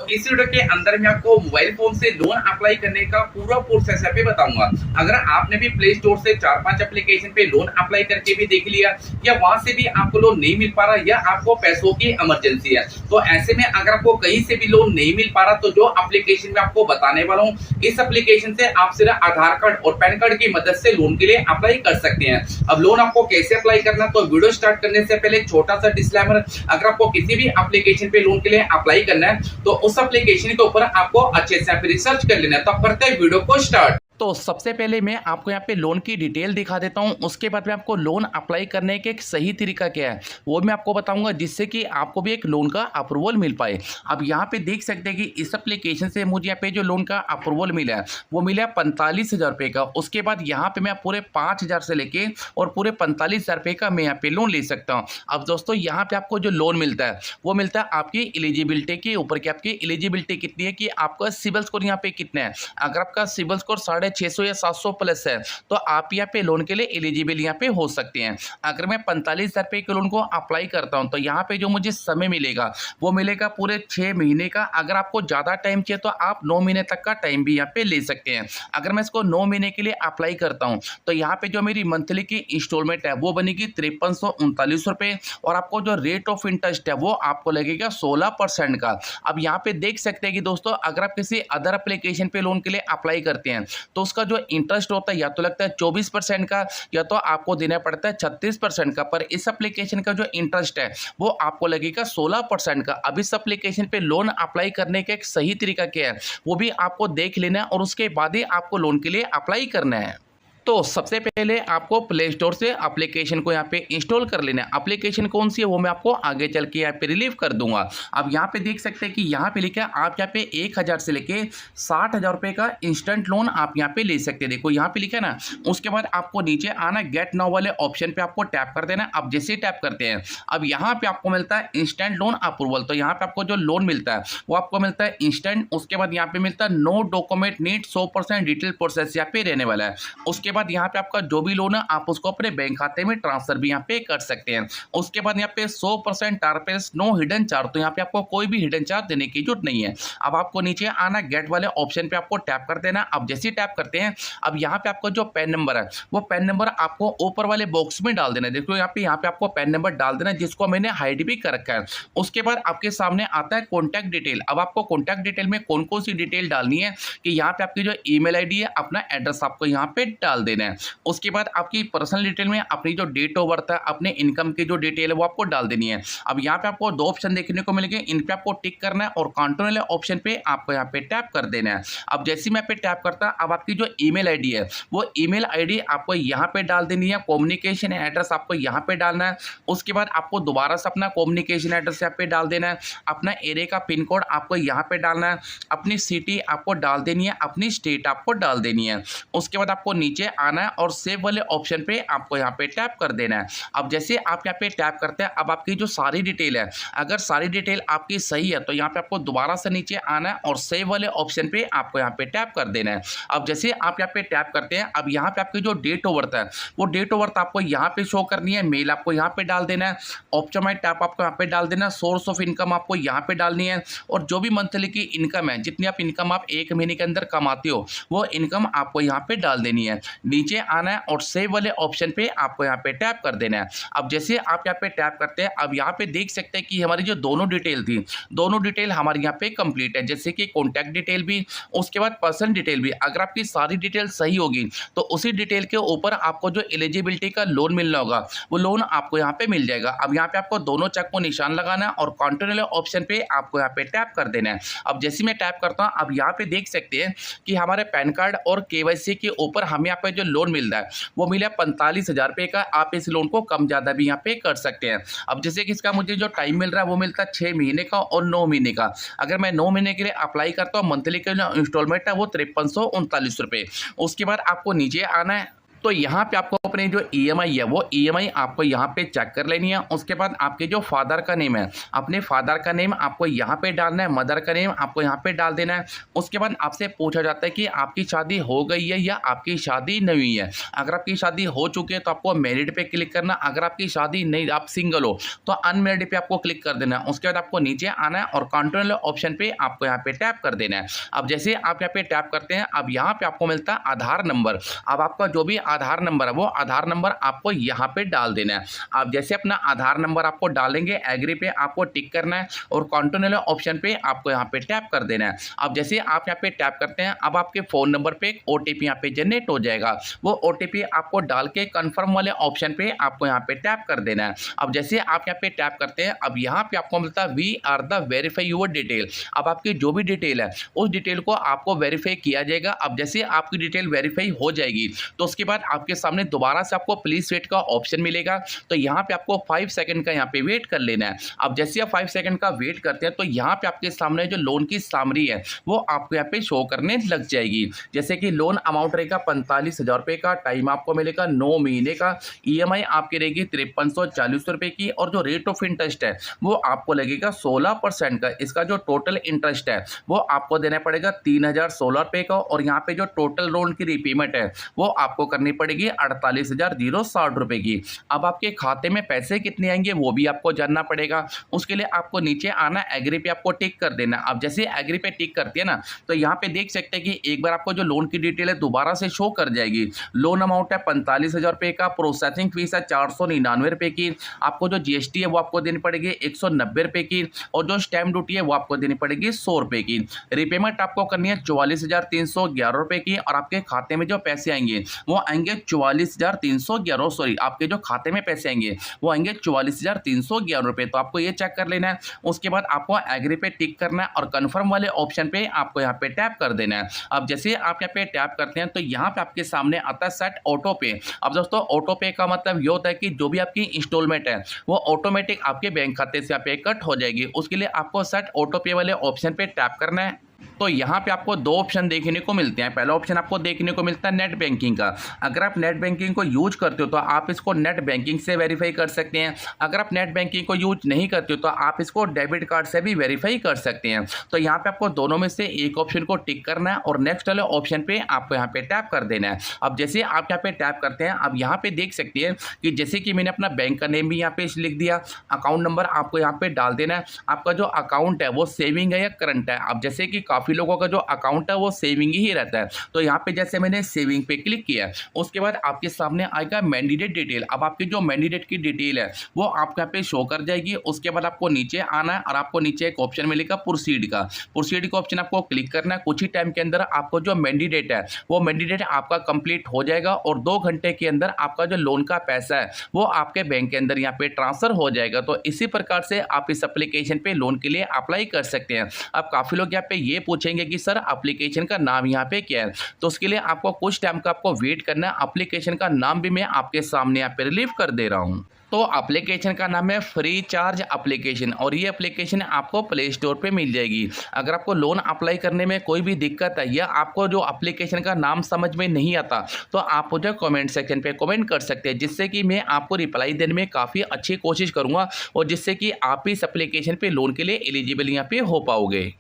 तो इस वीडियो के अंदर मैं आपको मोबाइल फोन से लोन अप्लाई करने का पूरा प्रोसेस पे बताऊंगा। अगर आपने भी प्ले स्टोर से 4-5 एप्लीकेशन पे लोन अप्लाई करके भी देख लिया या वहां से भी आपको लोन नहीं मिल पा रहा या आपको पैसों की इमरजेंसी है, तो ऐसे में अगर आपको कहीं से भी लोन नहीं मिल पा रहा तो जो एप्लीकेशन में आपको बताने वाला हूँ, इस एप्लीकेशन से आप सिर्फ आधार कार्ड और पैन कार्ड की मदद से लोन के लिए अप्लाई कर सकते हैं। अब लोन आपको कैसे अप्लाई करना, तो वीडियो स्टार्ट करने से पहले एक छोटा सा डिस्क्लेमर, अगर आपको किसी भी एप्लीकेशन पे लोन के लिए अप्लाई करना है तो उस एप्लीकेशन के ऊपर आपको अच्छे से रिसर्च कर लेना है। तो अब करते हैं वीडियो को स्टार्ट। तो सबसे पहले मैं आपको यहाँ पे लोन की डिटेल दिखा देता हूँ, उसके बाद में आपको लोन अप्लाई करने के एक सही तरीका क्या है वो मैं आपको बताऊंगा, जिससे कि आपको भी एक लोन का अप्रूवल मिल पाए। अब यहाँ पे देख सकते हैं कि इस एप्लीकेशन से मुझे यहाँ पे जो लोन का अप्रूवल मिला है वो मिला 45,000 रुपये का। उसके बाद यहाँ पे मैं पूरे 5,000 से लेके और पूरे 45,000 रुपये का मैं यहाँ पे लोन ले सकता हूँ। अब दोस्तों यहाँ पे आपको जो लोन मिलता है वो मिलता है आपकी एलिजिबिलिटी के ऊपर, कि आपकी एलिजिबिलिटी कितनी है, कि आपका सिविल स्कोर यहाँ पे कितना है। अगर आपका सिविल स्कोर 650 या 700 प्लस है तो आप यहाँ पे लोन के लिए एलिजिबल यहाँ पे हो सकते हैं। अगर मैं 45,000 रुपये के लोन को अप्लाई करता हूँ तो यहाँ पे जो मुझे समय मिलेगा वो मिलेगा पूरे 6 महीने का। अगर आपको ज़्यादा टाइम चाहिए तो आप 9 महीने तक का टाइम भी यहाँ पे ले सकते हैं। अगर मैं इसको 9 महीने के लिए अप्लाई करता हूँ तो यहाँ पे जो मेरी मंथली की इंस्टॉलमेंट है वो बनेगी 5339 रुपये, और आपको जो रेट ऑफ इंटरेस्ट है वो आपको लगेगा 16% का। अब यहाँ पे देख सकते हैं कि दोस्तों अगर आप किसी अदर एप्लीकेशन पे लोन के लिए अप्लाई करते हैं तो उसका जो इंटरेस्ट होता है या तो लगता है 24% का या तो आपको देना पड़ता है 36% का, पर इस एप्लीकेशन का जो इंटरेस्ट है वो आपको लगेगा 16% का। अब इस एप्लीकेशन पे लोन अप्लाई करने का एक सही तरीका क्या है वो भी आपको देख लेना है और उसके बाद ही आपको लोन के लिए अप्लाई करना है। तो सबसे पहले आपको प्ले स्टोर से एप्लीकेशन को यहाँ पे इंस्टॉल कर लेना है। एप्लीकेशन कौन सी है वो मैं आपको आगे चल के यहाँ पे रिलीव कर दूंगा। अब यहाँ पे देख सकते हैं कि यहाँ पे लिखा है आप यहाँ पे 1,000 से लेके 60,000 रुपये का इंस्टेंट लोन आप यहाँ पे ले सकते हैं। देखो यहाँ पे लिखा है ना, उसके बाद आपको नीचे आना गेट नाउ वाले ऑप्शन पे आपको टैप कर देना। अब जैसे ही टैप करते हैं अब यहाँ पे आपको मिलता है इंस्टेंट लोन अप्रूवल। तो यहाँ पे आपको जो लोन मिलता है वो आपको मिलता है इंस्टेंट। उसके बाद यहाँ पे मिलता है no document need, 100% detail process यहाँ पे रहने वाला है। उसके बाद यहाँ पे आपका जो भी लोन है आप उसको अपने बैंक खाते में ट्रांसफर भी यहाँ पे कर सकते हैं। उसके बाद यहाँ पे 100% टारपेस, नो हिडन चार्ज, तो यहाँ पे आपको कोई भी हिडन चार्ज देने की जरूरत नहीं है। अब आपको नीचे आना गेट वाले ऑप्शन पे आपको टैप कर देना। अब जैसे ही टैप करते हैं अब यहाँ पे आपको जो पैन नंबर है वो पैन नंबर आपको ऊपर वाले बॉक्स में डाल देना है। देखो यहाँ पे आपको पैन नंबर डाल देना जिसको मैंने हाइड भी कर रखा है। उसके बाद आपके सामने आता है कॉन्टैक्ट डिटेल। अब आपको कॉन्टैक्ट डिटेल में कौन कौन सी डिटेल डालनी है, कि यहाँ पे आपकी जो ईमेल आईडी है, अपना एड्रेस आपको यहाँ पे डाल देना है। उसके बाद आपकी पर्सनल डिटेल में अपनी जो डेट ऑफ बर्थ है, अपने इनकम की जो डिटेल है वो आपको डाल देनी है। अब यहाँ पे आपको 2 ऑप्शन देखने को मिलेंगे, इन पे आपको टिक करना है और कंटिन्यू वाले ऑप्शन पे आपको यहाँ पे टैप कर देना है। अब जैसे मैं पे टैप करता अब आपकी जो ईमेल आईडी है वो ईमेल आईडी आपको यहाँ पे डाल देनी है। कम्युनिकेशन एड्रेस आपको यहाँ पे डालना है। उसके बाद आपको दोबारा से अपना कम्युनिकेशन एड्रेस यहाँ पे डाल देना है। अपना एरिया का पिन कोड आपको यहाँ पे डालना है। अपनी सिटी आपको डाल देनी है, अपनी स्टेट आपको डाल देनी है। उसके बाद आपको नीचे आना है और सेव वाले ऑप्शन पे आपको यहाँ पे टैप कर देना है। अब जैसे आप यहाँ पे टैप करते हैं अब आपकी जो सारी डिटेल है, अगर सारी डिटेल आपकी सही है तो यहाँ पे आपको दोबारा से नीचे आना है और सेव वाले ऑप्शन पे आपको यहाँ पे टैप कर देना है। अब जैसे आप यहाँ पे टैप करते हैं अब यहाँ पे आपकी जो डेट ऑफ बर्थ है वो डेट ऑफ बर्थ आपको यहाँ पे शो करनी है। मेल आपको यहाँ पे डाल देना है। ऑप्शन में टैप आपको यहाँ पे डाल देना है। सोर्स ऑफ इनकम आपको यहाँ पे डालनी है और जो भी मंथली की इनकम है, जितनी आप इनकम आप 1 महीने के अंदर कमाते हो वो इनकम आपको यहाँ पे डाल देनी है। नीचे आना है और सेव वाले ऑप्शन पे आपको यहाँ पे टैप कर देना है। अब जैसे आप यहाँ पे टैप करते हैं अब यहाँ पे देख सकते हैं कि हमारी जो दोनों डिटेल थी, दोनों डिटेल हमारे यहाँ पे कंप्लीट है, जैसे कि कॉन्टैक्ट डिटेल भी, उसके बाद पर्सन डिटेल भी। अगर आपकी सारी डिटेल सही होगी तो उसी डिटेल के ऊपर आपको जो एलिजिबिलिटी का लोन मिलना होगा वो लोन आपको यहाँ पे मिल जाएगा। अब यहाँ पे आपको दोनों चेक को निशान लगाना है और कंटिन्यू ऑप्शन पे आपको यहाँ पे टैप कर देना है। अब जैसे मैं टैप करता हूँ अब यहाँ पे देख सकते हैं कि हमारे पैन कार्ड और केवाईसी के ऊपर हमें यहाँ पे जो लोन मिल रहा है वो मिला 45,000 रुपये का। आप इस लोन को कम ज़्यादा भी यहाँ पे कर सकते हैं। अब जैसे कि इसका मुझे जो टाइम मिल रहा है वो मिलता है 6 महीने का और 9 महीने का। अगर मैं 9 महीने के लिए अप्लाई करता हूँ मंथली का जो इंस्टॉलमेंट है वो 5339 रुपये। उसके बाद आपको नीचे आना है तो यहाँ पे आपको अपनी जो ईएमआई है वो ईएमआई आपको यहाँ पे चेक कर लेनी है। उसके बाद आपके जो फादर का नेम है, अपने फादर का नेम आपको यहाँ पे डालना है, मदर का नेम आपको यहाँ पे डाल देना है। उसके बाद आपसे पूछा जाता है कि आपकी शादी हो गई है या आपकी शादी नहीं हुई है। अगर आपकी शादी हो चुकी है तो आपको मैरिड पे क्लिक करना, अगर आपकी शादी नहीं, आप सिंगल हो तो अनमैरिड पे आपको क्लिक कर देना है। उसके बाद आपको नीचे आना है और कंटिन्यू ऑप्शन पे आपको यहाँ पे टैप कर देना है। अब जैसे आप यहाँ पे टैप करते हैं, अब यहाँ पे आपको मिलता है आधार नंबर। अब आपका जो भी आधार नंबर है वो आधार नंबर आपको यहाँ पे डाल देना है। आप जैसे अपना आधार नंबर आपको डालेंगे, एग्री पे आपको टिक करना है और कंटिन्यू ऑप्शन पे आपको यहाँ पे टैप कर देना है। अब जैसे आप यहाँ पे टैप करते हैं, अब आपके फोन नंबर पे एक ओटीपी यहाँ पे जनरेट हो जाएगा। वो ओटीपी आपको डाल के कंफर्म वाले ऑप्शन पे आपको यहाँ पे टैप कर देना है। अब जैसे आप यहाँ पे टैप करते हैं, अब यहाँ पे आपको मिलता है we are the verify your detail. अब आपकी जो भी डिटेल है उस डिटेल को आपको वेरीफाई किया जाएगा। अब जैसे आपकी डिटेल वेरीफाई हो जाएगी तो उसके बाद आपके सामने दोबारा से आपको प्लीज वेट का ऑप्शन मिलेगा। तो यहाँ पे आपको 5 सेकंड का यहाँ पे वेट कर लेना है। अब जैसे आप 5 सेकंड का वेट करते हैं तो यहाँ पे आपके सामने जो लोन की समरी है वो आपको यहाँ पे शो करने लग जाएगी। जैसे कि लोन अमाउंट रहेगा 45,000 रुपये का, टाइम आपको मिलेगा 9 महीने का, ईएमआई आपकी रहेगी 5340 रुपये की और जो रेट ऑफ इंटरेस्ट है वो आपको लगेगा 16% का। इसका जो टोटल इंटरेस्ट है वो आपको देना पड़ेगा 3016 रुपये का और यहाँ पे जो टोटल लोन की रीपेमेंट है वो आपको करनी पड़ेगी 48,060 रुपये की। अब आपके खाते में पैसे कितने आएंगे वो भी आपको जानना पड़ेगा। उसके लिए आपको नीचे आना, एग्री पे आपको टिक कर देना। अब जैसे एग्री पे टिक करती है ना तो यहाँ पे देख सकते हैं कि एक बार आपको जो लोन की डिटेल है दोबारा से शो कर जाएगी। लोन अमाउंट है 45,000 रुपये का, प्रोसेसिंग फीस है 499 रुपये की, आपको जो जीएसटी है वो आपको देनी पड़ेगी 190 रुपये की और जो स्टैम्प ड्यूटी है वो आपको देनी पड़ेगी 100 रुपये की। रिपेमेंट आपको करनी है 44,311 रुपये की और आपके खाते में जो पैसे आएंगे वो आएंगे 44,311, सॉरी आपके जो खाते में पैसे आएंगे वो आएंगे 44,311 रुपये। तो आपको ये चेक कर लेना है। उसके बाद आपको एग्री पे टिक करना है और कन्फर्म वाले ऑप्शन पे आपको यहाँ पे टैप कर देना है। अब जैसे आप यहाँ पे टैप करते हैं तो यहाँ पे आपके सामने आता है सेट ऑटो पे। अब दोस्तों ऑटो पे का मतलब ये होता है कि जो भी आपकी इंस्टॉलमेंट है वो ऑटोमेटिक आपके बैंक खाते से यहाँ पे कट हो जाएगी। उसके लिए आपको सेट ऑटो पे वाले ऑप्शन पे टैप करना है। तो यहाँ पे आपको दो ऑप्शन देखने को मिलते हैं। पहला ऑप्शन आपको देखने को मिलता है नेट बैंकिंग का। अगर आप नेट बैंकिंग को यूज करते हो तो आप इसको नेट बैंकिंग से वेरीफाई कर सकते हैं। अगर आप नेट बैंकिंग को यूज नहीं करते हो तो आप इसको डेबिट कार्ड से भी वेरीफाई कर सकते हैं। तो यहाँ पे आपको दोनों में से एक ऑप्शन को टिक करना है और नेक्स्ट वाले ऑप्शन पे आपको यहाँ पे टैप कर देना है। अब जैसे आप यहाँ पे टैप करते हैं, अब यहाँ पे देख सकते हैं कि जैसे कि मैंने अपना बैंक का नेम भी यहाँ पे लिख दिया, अकाउंट नंबर आपको यहाँ पे डाल देना है। आपका जो अकाउंट है वो सेविंग है या करंट है। अब जैसे कि काफ़ी लोगों का जो अकाउंट है वो सेविंग ही रहता है, तो यहाँ पे जैसे मैंने सेविंग पे क्लिक किया, उसके बाद आपके सामने आएगा मैंडेटेड डिटेल। अब आपकी जो मैंडेटेड की डिटेल है वो आपको यहाँ पे शो कर जाएगी। उसके बाद आपको नीचे आना है और आपको नीचे एक ऑप्शन मिलेगा प्रोसीड का। प्रोसीड का ऑप्शन आपको क्लिक करना है। कुछ ही टाइम के अंदर आपको जो मैंडेटेड है वो मैंडेटेड आपका कंप्लीट हो जाएगा और 2 घंटे के अंदर आपका जो लोन का पैसा है वो आपके बैंक के अंदर यहाँ पे ट्रांसफर हो जाएगा। तो इसी प्रकार से आप इस एप्लीकेशन पे लोन के लिए अप्लाई कर सकते हैं। अब काफ़ी लोग यहाँ पे ये पूछेंगे कि सर एप्लीकेशन का नाम यहाँ पे क्या है, तो उसके लिए आपको कुछ टाइम का आपको वेट करना है। एप्लीकेशन का नाम भी मैं आपके सामने यहाँ पे रिलीव कर दे रहा हूँ। तो एप्लीकेशन का नाम है फ्री चार्ज एप्लीकेशन और ये एप्लीकेशन आपको प्ले स्टोर पे मिल जाएगी। अगर आपको लोन अप्लाई करने में कोई भी दिक्कत है या आपको जो एप्लीकेशन का नाम समझ में नहीं आता तो आप मुझे कमेंट सेक्शन पे कमेंट कर सकते हैं, जिससे कि मैं आपको रिप्लाई देने में काफ़ी अच्छी कोशिश करूँगा और जिससे कि आप इस एप्लीकेशन पे लोन के लिए एलिजिबल यहाँ पे हो पाओगे।